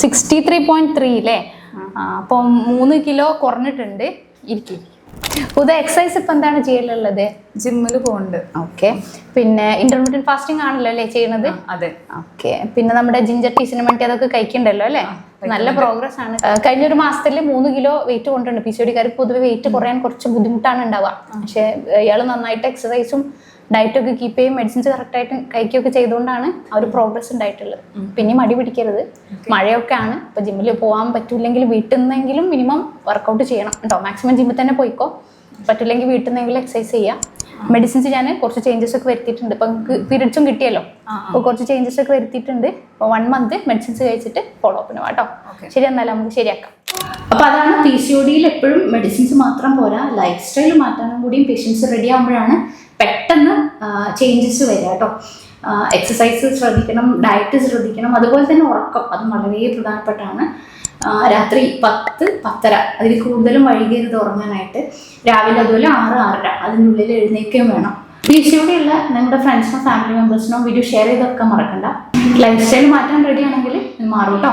63.3 അല്ലേ? അപ്പം 3 കിലോ കുറഞ്ഞിട്ടുണ്ട്. ഇരിക്കും. പുതിയ എക്സസൈസ് ഇപ്പം എന്താണ് ചെയ്യലുള്ളത്? ജിമ്മിൽ പോകുന്നുണ്ട്. ഓക്കെ. പിന്നെ ഇന്റർമീഡിയറ്റ് ഫാസ്റ്റിംഗ് ആണല്ലോ അല്ലേ ചെയ്യുന്നത്? അതെ. ഓക്കെ. പിന്നെ നമ്മുടെ ജിഞ്ചർ ടീ സിനിമണ്ടി അതൊക്കെ കഴിക്കണ്ടല്ലോ അല്ലേ? നല്ല പ്രോഗ്രസ് ആണ്. കഴിഞ്ഞൊരു മാസത്തിൽ 3 കിലോ വെയിറ്റ് കൊണ്ടുണ്ട്. PCOD പൊതുവെ വെയിറ്റ് കുറയാൻ കുറച്ച് ബുദ്ധിമുട്ടാണ് ഉണ്ടാവുക. പക്ഷെ ഇയാൾ നന്നായിട്ട് എക്സസൈസും ഡയറ്റൊക്കെ കീപ്പ് ചെയ്യും, മെഡിസിൻസ് കറക്റ്റായിട്ട് കഴിക്കുകയൊക്കെ ചെയ്തുകൊണ്ടാണ് ആ ഒരു പ്രോഗ്രസ് ഉണ്ടായിട്ടുള്ളത്. പിന്നെ മടി പിടിക്കരുത്, മഴയൊക്കെ ആണ്. ഇപ്പൊ ജിമ്മിൽ പോകാൻ പറ്റൂല്ലെങ്കിൽ വീട്ടിൽ നിന്നെങ്കിലും മിനിമം വർക്കൗട്ട് ചെയ്യണം കേട്ടോ. മാക്സിമം ജിമ്മിൽ തന്നെ പോയിക്കോ. പറ്റില്ലെങ്കിൽ വീട്ടിൽ നിന്നെങ്കിലും എക്സസൈസ് ചെയ്യാം. മെഡിസിൻസ് ഞാൻ കുറച്ച് ചേഞ്ചസ് ഒക്കെ വരുത്തിയിട്ടുണ്ട്. ഇപ്പൊ പീരിയഡ്സും കിട്ടിയല്ലോ, അപ്പോൾ കുറച്ച് ചേഞ്ചസ് ഒക്കെ വരുത്തിയിട്ടുണ്ട്. അപ്പോൾ 1 മന്ത് മെഡിസിൻസ് കഴിച്ചിട്ട് ഫോളോ അപ്പിന് കേട്ടോ. ശരി, എന്നാലും നമുക്ക് ശരിയാക്കാം. അപ്പൊ അതാണ് PCOD-യിൽ എപ്പോഴും മെഡിസിൻസ് മാത്രം പോരാ, ലൈഫ് സ്റ്റൈൽ മാറ്റാനും കൂടിയും പേഷ്യൻസ് റെഡി ആകുമ്പോഴാണ് പെട്ടെന്ന് ചേഞ്ചസ് വരിക കേട്ടോ. എക്സസൈസ് ശ്രദ്ധിക്കണം, ഡയറ്റ് ശ്രദ്ധിക്കണം, അതുപോലെ തന്നെ ഉറക്കം, അതും വളരെ പ്രധാനപ്പെട്ടാണ്. രാത്രി 10-10:30 അതിൽ കൂടുതലും വൈകരുത് ഉറങ്ങാനായിട്ട്. രാവിലെ അതുപോലെ 6-6:30 അതിനുള്ളിൽ എഴുന്നേൽക്കുകയും വേണം. PCOD ഉള്ള നമ്മുടെ ഫ്രണ്ട്സിനോ ഫാമിലി മെമ്പേഴ്സിനോ വീഡിയോ ഷെയർ ചെയ്തൊക്കെ മറക്കണ്ട. ലൈഫ് സ്റ്റൈൽ മാറ്റാൻ റെഡി ആണെങ്കിൽ മാറും കേട്ടോ.